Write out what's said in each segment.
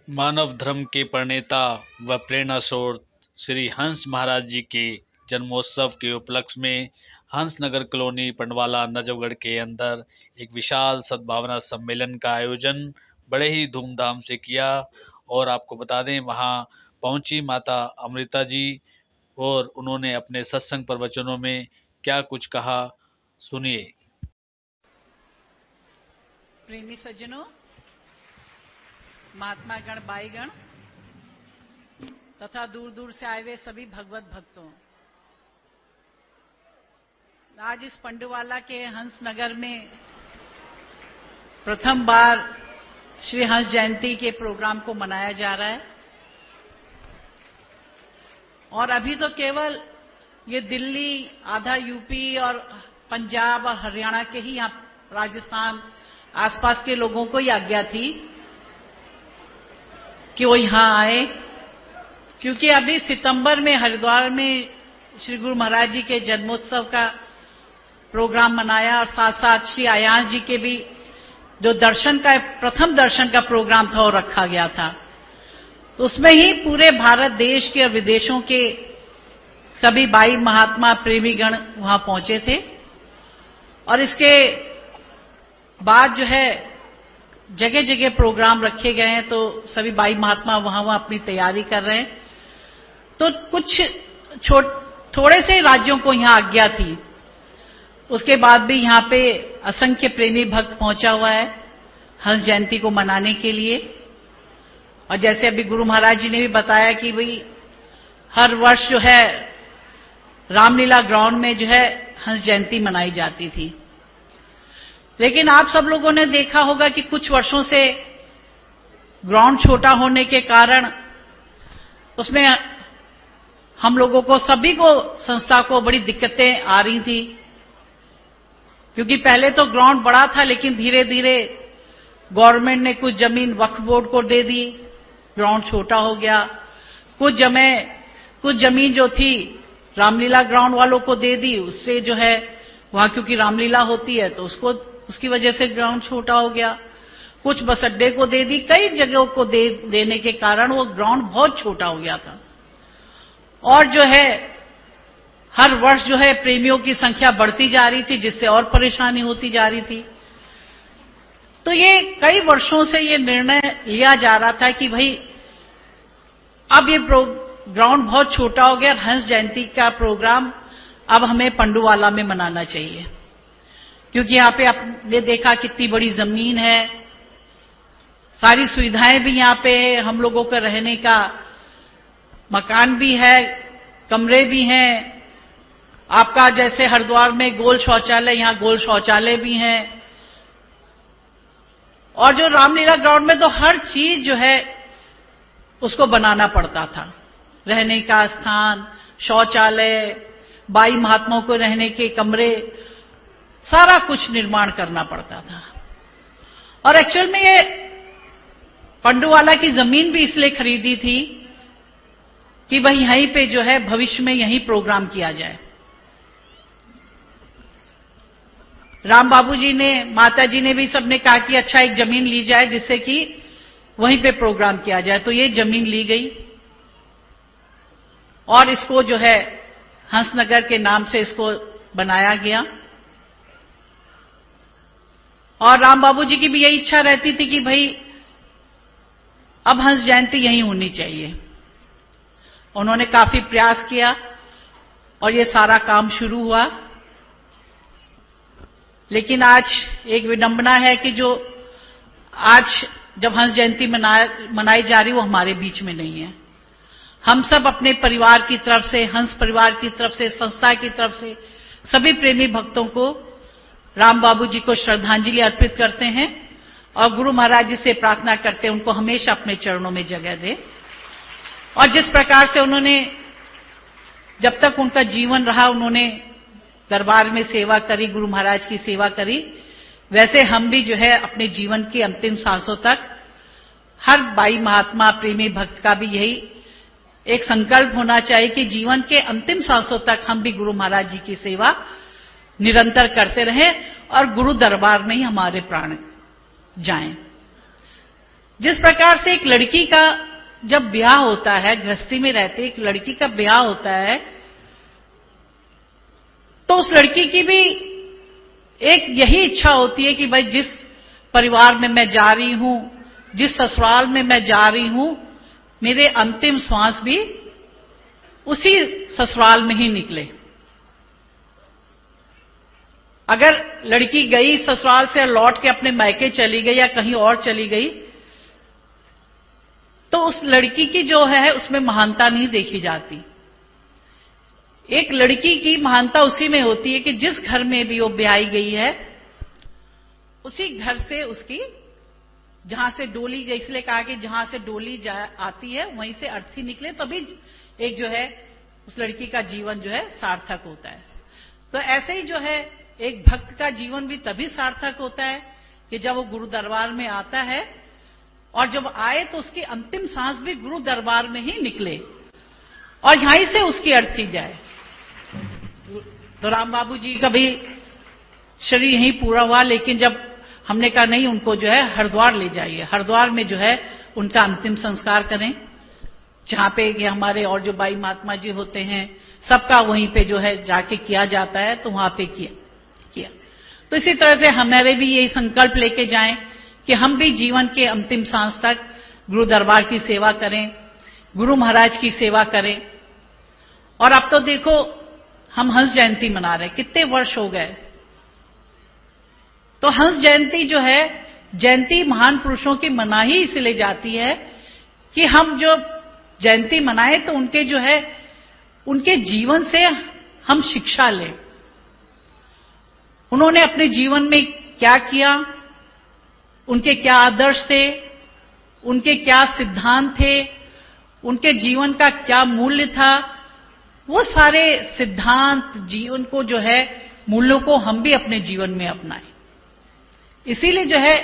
मानव धर्म के प्रणेता व प्रेरणा स्रोत श्री हंस महाराज जी के जन्मोत्सव के उपलक्ष्य में हंसनगर कॉलोनी पंडवाला नजफगढ़ के अंदर एक विशाल सद्भावना सम्मेलन का आयोजन बड़े ही धूमधाम से किया। और आपको बता दें, वहां पहुंची माता अमृता जी और उन्होंने अपने सत्संग प्रवचनों में क्या कुछ कहा, सुनिए। प्रेमी सज्जनों, महात्मा गण, बाई गण तथा दूर दूर से आए हुए सभी भगवत भक्तों, आज इस पंडवाला के हंसनगर में प्रथम बार श्री हंस जयंती के प्रोग्राम को मनाया जा रहा है। और अभी तो केवल ये दिल्ली, आधा यूपी और पंजाब और हरियाणा के ही, यहाँ राजस्थान आसपास के लोगों को ही आज्ञा थी कि वो यहां आए, क्योंकि अभी सितंबर में हरिद्वार में श्री गुरु महाराज जी के जन्मोत्सव का प्रोग्राम मनाया और साथ साथ श्री आयास जी के भी जो दर्शन का प्रथम दर्शन का प्रोग्राम था वो रखा गया था। तो उसमें ही पूरे भारत देश के और विदेशों के सभी 22 महात्मा प्रेमी गण वहां पहुंचे थे। और इसके बाद जो है जगह जगह प्रोग्राम रखे गए हैं, तो सभी 22 महात्मा वहां अपनी तैयारी कर रहे हैं। तो कुछ थोड़े से राज्यों को यहां आज्ञा थी, उसके बाद भी यहां पे असंख्य प्रेमी भक्त पहुंचा हुआ है हंस जयंती को मनाने के लिए। और जैसे अभी गुरु महाराज जी ने भी बताया कि भाई हर वर्ष जो है रामलीला ग्राउंड में जो है हंस जयंती मनाई जाती थी। लेकिन आप सब लोगों ने देखा होगा कि कुछ वर्षों से ग्राउंड छोटा होने के कारण उसमें हम लोगों को, सभी को, संस्था को बड़ी दिक्कतें आ रही थी। क्योंकि पहले तो ग्राउंड बड़ा था, लेकिन धीरे धीरे गवर्नमेंट ने कुछ जमीन वक्फ बोर्ड को दे दी, ग्राउंड छोटा हो गया। कुछ जमीन जो थी रामलीला ग्राउंड वालों को दे दी, उससे जो है वहां क्योंकि रामलीला होती है तो उसकी वजह से ग्राउंड छोटा हो गया। कुछ बस अड्डे को दे दी, कई जगहों को देने के कारण वो ग्राउंड बहुत छोटा हो गया था। और जो है हर वर्ष जो है प्रेमियों की संख्या बढ़ती जा रही थी, जिससे और परेशानी होती जा रही थी। तो ये कई वर्षों से ये निर्णय लिया जा रहा था कि भाई अब ये ग्राउंड बहुत छोटा हो गया, हंस जयंती का प्रोग्राम अब हमें पंडुवाला में मनाना चाहिए। क्योंकि यहां पे आपने देखा कितनी बड़ी जमीन है, सारी सुविधाएं भी यहां पे है, हम लोगों का रहने का मकान भी है, कमरे भी हैं। आपका जैसे हरिद्वार में गोल शौचालय, यहां गोल शौचालय भी हैं। और जो रामलीला ग्राउंड में तो हर चीज जो है उसको बनाना पड़ता था, रहने का स्थान, शौचालय, 22 महात्माओं को रहने के कमरे, सारा कुछ निर्माण करना पड़ता था। और एक्चुअल में ये पंडुवाला की जमीन भी इसलिए खरीदी थी कि भाई यहीं पे जो है भविष्य में यहीं प्रोग्राम किया जाए। राम बाबू जी ने, माता जी ने भी सबने कहा कि अच्छा एक जमीन ली जाए जिससे कि वहीं पे प्रोग्राम किया जाए। तो ये जमीन ली गई और इसको जो है हंसनगर के नाम से इसको बनाया गया। और राम बाबू जी की भी यही इच्छा रहती थी कि भाई अब हंस जयंती यहीं होनी चाहिए। उन्होंने काफी प्रयास किया और ये सारा काम शुरू हुआ। लेकिन आज एक विडंबना है कि जो आज जब हंस जयंती मनाई जा रही वो हमारे बीच में नहीं है। हम सब अपने परिवार की तरफ से, हंस परिवार की तरफ से, संस्था की तरफ से सभी प्रेमी भक्तों को राम बाबू जी को श्रद्धांजलि अर्पित करते हैं और गुरु महाराज जी से प्रार्थना करते हैं उनको हमेशा अपने चरणों में जगह दे। और जिस प्रकार से उन्होंने, जब तक उनका जीवन रहा, उन्होंने दरबार में सेवा करी, गुरु महाराज की सेवा करी, वैसे हम भी जो है अपने जीवन की अंतिम सांसों तक हर 22 महात्मा प्रेमी भक्त का भी यही एक संकल्प होना चाहिए कि जीवन के अंतिम सांसों तक हम भी गुरु महाराज जी की सेवा निरंतर करते रहें और गुरु दरबार में ही हमारे प्राण जाएं। जिस प्रकार से एक लड़की का जब ब्याह होता है, गृहस्थी में रहते एक लड़की का ब्याह होता है, तो उस लड़की की भी एक यही इच्छा होती है कि भाई जिस परिवार में मैं जा रही हूं, जिस ससुराल में मैं जा रही हूं, मेरे अंतिम श्वास भी उसी ससुराल में ही निकले। अगर लड़की गई ससुराल से लौट के अपने मायके चली गई या कहीं और चली गई, तो उस लड़की की जो है उसमें महानता नहीं देखी जाती। एक लड़की की महानता उसी में होती है कि जिस घर में भी वो ब्याही गई है, उसी घर से उसकी, जहां से डोली, इसलिए कहा कि जहां से डोली आती है वहीं से अर्थी निकले, तभी एक जो है उस लड़की का जीवन जो है सार्थक होता है। तो ऐसे ही जो है एक भक्त का जीवन भी तभी सार्थक होता है कि जब वो गुरु दरबार में आता है, और जब आए तो उसकी अंतिम सांस भी गुरु दरबार में ही निकले और यहीं से उसकी अर्थी जाए। तो राम बाबू जी का भी शरीर यहीं पूरा हुआ, लेकिन जब हमने कहा नहीं, उनको जो है हरिद्वार ले जाइए, हरिद्वार में जो है उनका अंतिम संस्कार करें, जहां पे ये हमारे और जो बाई महात्मा जी होते हैं सबका वहीं पे जो है जाके किया जाता है, तो वहां पे किया। तो इसी तरह से हमारे भी यही संकल्प लेके जाएं कि हम भी जीवन के अंतिम सांस तक गुरु दरबार की सेवा करें, गुरु महाराज की सेवा करें। और अब तो देखो हम हंस जयंती मना रहे हैं, कितने वर्ष हो गए। तो हंस जयंती जो है, जयंती महान पुरुषों की मना ही इसलिए जाती है कि हम जो जयंती मनाएं तो उनके जो है उनके जीवन से हम शिक्षा लें। उन्होंने अपने जीवन में क्या किया, उनके क्या आदर्श थे, उनके क्या सिद्धांत थे, उनके जीवन का क्या मूल्य था, वो सारे सिद्धांत जीवन को जो है मूल्यों को हम भी अपने जीवन में अपनाएं। इसीलिए जो है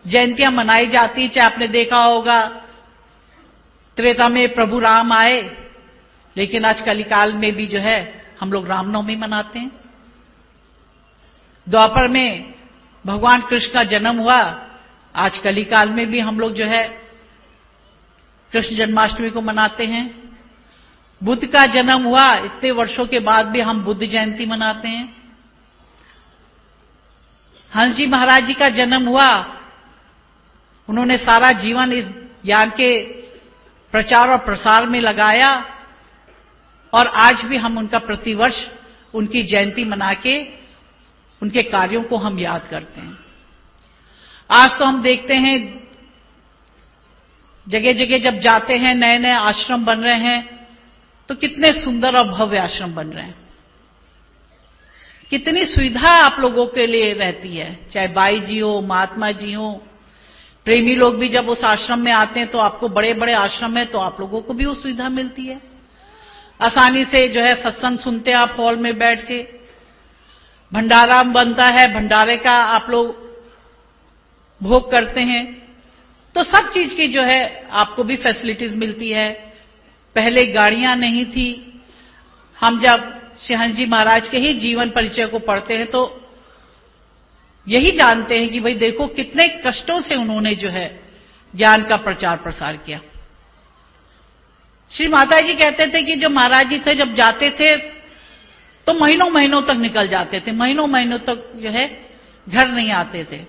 जयंतियां मनाई जाती। चाहे आपने देखा होगा त्रेता में प्रभु राम आए, लेकिन आज कलिकाल में भी जो है हम लोग रामनवमी मनाते हैं। द्वापर में भगवान कृष्ण का जन्म हुआ, आज कलिकाल में भी हम लोग जो है कृष्ण जन्माष्टमी को मनाते हैं। बुद्ध का जन्म हुआ, इतने वर्षों के बाद भी हम बुद्ध जयंती मनाते हैं। हंस जी महाराज जी का जन्म हुआ, उन्होंने सारा जीवन इस ज्ञान के प्रचार और प्रसार में लगाया, और आज भी हम उनका प्रतिवर्ष उनकी जयंती मना के उनके कार्यों को हम याद करते हैं। आज तो हम देखते हैं जगह जगह जब जाते हैं नए नए आश्रम बन रहे हैं, तो कितने सुंदर और भव्य आश्रम बन रहे हैं, कितनी सुविधा आप लोगों के लिए रहती है। चाहे बाई जी हो, महात्मा जी हो, प्रेमी लोग भी जब उस आश्रम में आते हैं तो आपको, बड़े बड़े आश्रम है तो आप लोगों को भी वो सुविधा मिलती है। आसानी से जो है सत्संग सुनते हैं आप हॉल में बैठ के, भंडारा बनता है, भंडारे का आप लोग भोग करते हैं, तो सब चीज की जो है आपको भी फैसिलिटीज मिलती है। पहले गाड़ियां नहीं थी। हम जब श्री हंस जी महाराज के ही जीवन परिचय को पढ़ते हैं तो यही जानते हैं कि भाई देखो कितने कष्टों से उन्होंने जो है ज्ञान का प्रचार प्रसार किया। श्री माता जी कहते थे कि जो महाराज जी थे जब जाते थे तो महीनों महीनों तक निकल जाते थे, महीनों महीनों तक जो है घर नहीं आते थे।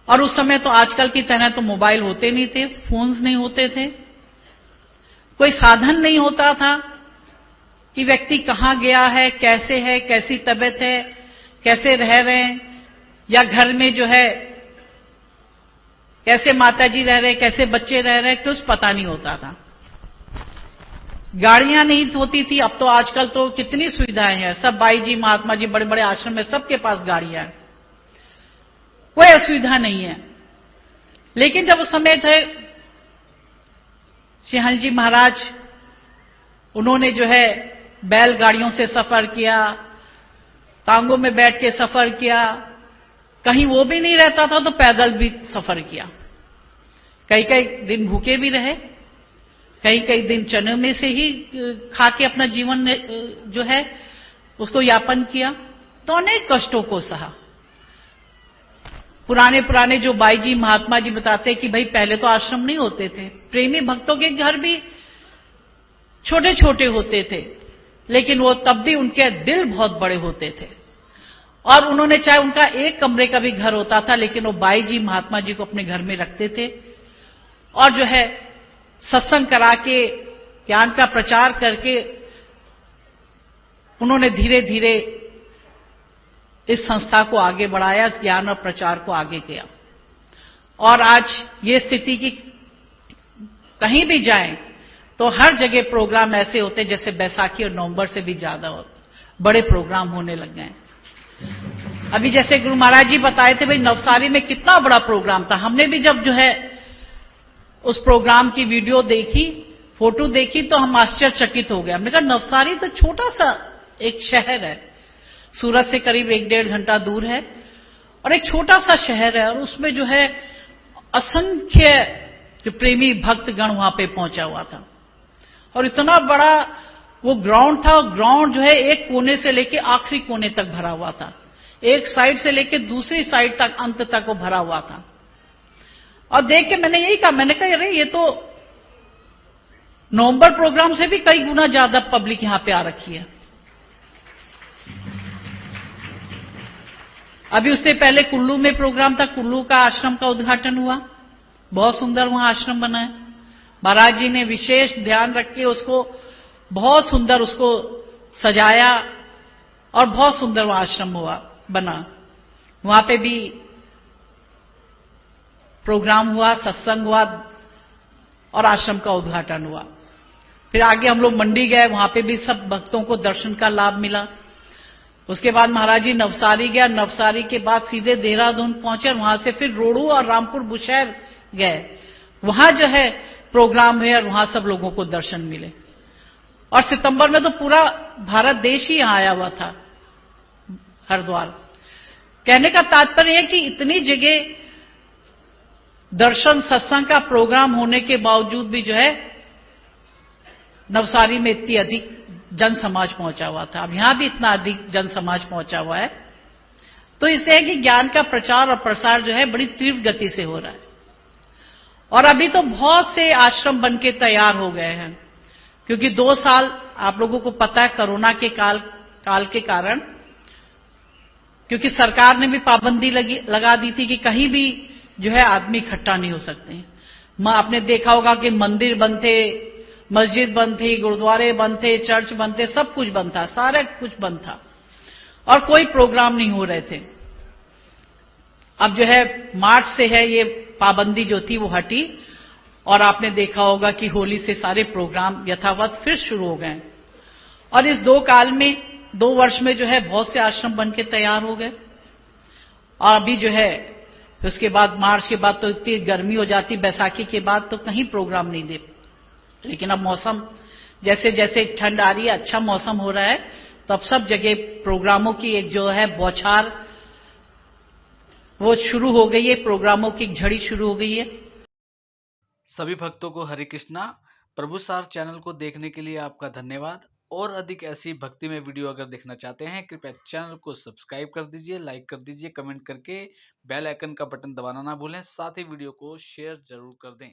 और उस समय तो आजकल की तरह तो मोबाइल होते नहीं थे, फोन्स नहीं होते थे, कोई साधन नहीं होता था कि व्यक्ति कहां गया है, कैसी तबीयत है, कैसे रह रहे हैं, या घर में जो है कैसे माताजी रह रहे, कैसे बच्चे रह रहे, कुछ पता नहीं होता था। गाड़ियां नहीं होती थी। अब तो आजकल तो कितनी सुविधाएं हैं, सब बाई जी महात्मा जी बड़े बड़े आश्रम में सबके पास गाड़ियां हैं, कोई असुविधा नहीं है। लेकिन जब उस समय थे श्री हंस जी महाराज, उन्होंने जो है बैलगाड़ियों से सफर किया, टांगों में बैठ के सफर किया, कहीं वो भी नहीं रहता था तो पैदल भी सफर किया, कई कई दिन भूखे भी रहे, कई कई दिन चने में से ही खा के अपना जीवन जो है उसको यापन किया, तो अनेक कष्टों को सहा। पुराने पुराने जो बाई जी महात्मा जी बताते हैं कि भाई पहले तो आश्रम नहीं होते थे, प्रेमी भक्तों के घर भी छोटे छोटे होते थे, लेकिन वो तब भी उनके दिल बहुत बड़े होते थे। और उन्होंने चाहे उनका एक कमरे का भी घर होता था, लेकिन वो बाई जी महात्मा जी को अपने घर में रखते थे और जो है सत्संग करा के ज्ञान का प्रचार करके उन्होंने धीरे धीरे इस संस्था को आगे बढ़ाया, इस ज्ञान और प्रचार को आगे किया। और आज ये स्थिति की कहीं भी जाएं तो हर जगह प्रोग्राम ऐसे होते जैसे बैसाखी और नवंबर से भी ज्यादा बड़े प्रोग्राम होने लग गए। अभी जैसे गुरु महाराज जी बताए थे भाई नवसारी में कितना बड़ा प्रोग्राम था। हमने भी जब जो है उस प्रोग्राम की वीडियो देखी, फोटो देखी तो हम आश्चर्यचकित हो गए। हमने कहा नवसारी तो छोटा सा एक शहर है, सूरत से करीब 1-1.5 घंटा दूर है और एक छोटा सा शहर है, और उसमें जो है असंख्य जो प्रेमी भक्तगण वहां पे पहुंचा हुआ था और इतना बड़ा वो ग्राउंड था। ग्राउंड जो है एक कोने से लेके आखिरी कोने तक भरा हुआ था, एक साइड से लेके दूसरी साइड तक अंत तक वो भरा हुआ था। और देख के मैंने यही कहा, मैंने कहा अरे ये तो नवंबर प्रोग्राम से भी कई गुना ज्यादा पब्लिक यहां पे आ रखी है। अभी उससे पहले कुल्लू में प्रोग्राम था, कुल्लू का आश्रम का उद्घाटन हुआ, बहुत सुंदर वहां आश्रम बना है। महाराज जी ने विशेष ध्यान रख के उसको बहुत सुंदर उसको सजाया और बहुत सुंदर वहां आश्रम हुआ बना। वहां पे भी प्रोग्राम हुआ, सत्संग हुआ और आश्रम का उद्घाटन हुआ। फिर आगे हम लोग मंडी गए, वहां पे भी सब भक्तों को दर्शन का लाभ मिला। उसके बाद महाराज जी नवसारी गया, नवसारी के बाद सीधे देहरादून पहुंचे, वहां से फिर रोडू और रामपुर बुशहर गए, वहां जो है प्रोग्राम हुए और वहां सब लोगों को दर्शन मिले। और सितंबर में तो पूरा भारत देश ही यहां आया हुआ था, हरिद्वार। कहने का तात्पर्य है कि इतनी जगह दर्शन सत्संग का प्रोग्राम होने के बावजूद भी जो है नवसारी में इतनी अधिक जन समाज पहुंचा हुआ था। अब यहां भी इतना अधिक जन समाज पहुंचा हुआ है, तो इससे है कि ज्ञान का प्रचार और प्रसार जो है बड़ी तीव्र गति से हो रहा है। और अभी तो बहुत से आश्रम बनके तैयार हो गए हैं, क्योंकि 2 साल आप लोगों को पता है कोरोना के काल के कारण, क्योंकि सरकार ने भी पाबंदी लगा दी थी कि कहीं भी जो है आदमी इकट्ठा नहीं हो सकते हैं। आपने देखा होगा कि मंदिर बंद थे, मस्जिद बंद थी, गुरुद्वारे बंद थे, चर्च बंद थे, सब कुछ बंद था, सारा कुछ बंद था और कोई प्रोग्राम नहीं हो रहे थे। अब जो है मार्च से है ये पाबंदी जो थी वो हटी और आपने देखा होगा कि होली से सारे प्रोग्राम यथावत फिर शुरू हो गए। और इस 2 वर्ष में जो है बहुत से आश्रम बन के तैयार हो गए। और अभी जो है उसके बाद मार्च के बाद तो इतनी गर्मी हो जाती, बैसाखी के बाद तो कहीं प्रोग्राम नहीं दे। लेकिन अब मौसम जैसे जैसे ठंड आ रही है, अच्छा मौसम हो रहा है, तो अब सब जगह प्रोग्रामों की एक जो है बौछार वो शुरू हो गई है, प्रोग्रामों की झड़ी शुरू हो गई है। सभी भक्तों को हरे कृष्णा। प्रभु सार चैनल को देखने के लिए आपका धन्यवाद। और अधिक ऐसी भक्ति में वीडियो अगर देखना चाहते हैं, कृपया चैनल को सब्सक्राइब कर दीजिए, लाइक कर दीजिए, कमेंट करके बेल आइकन का बटन दबाना ना भूलें, साथ ही वीडियो को शेयर जरूर कर दें।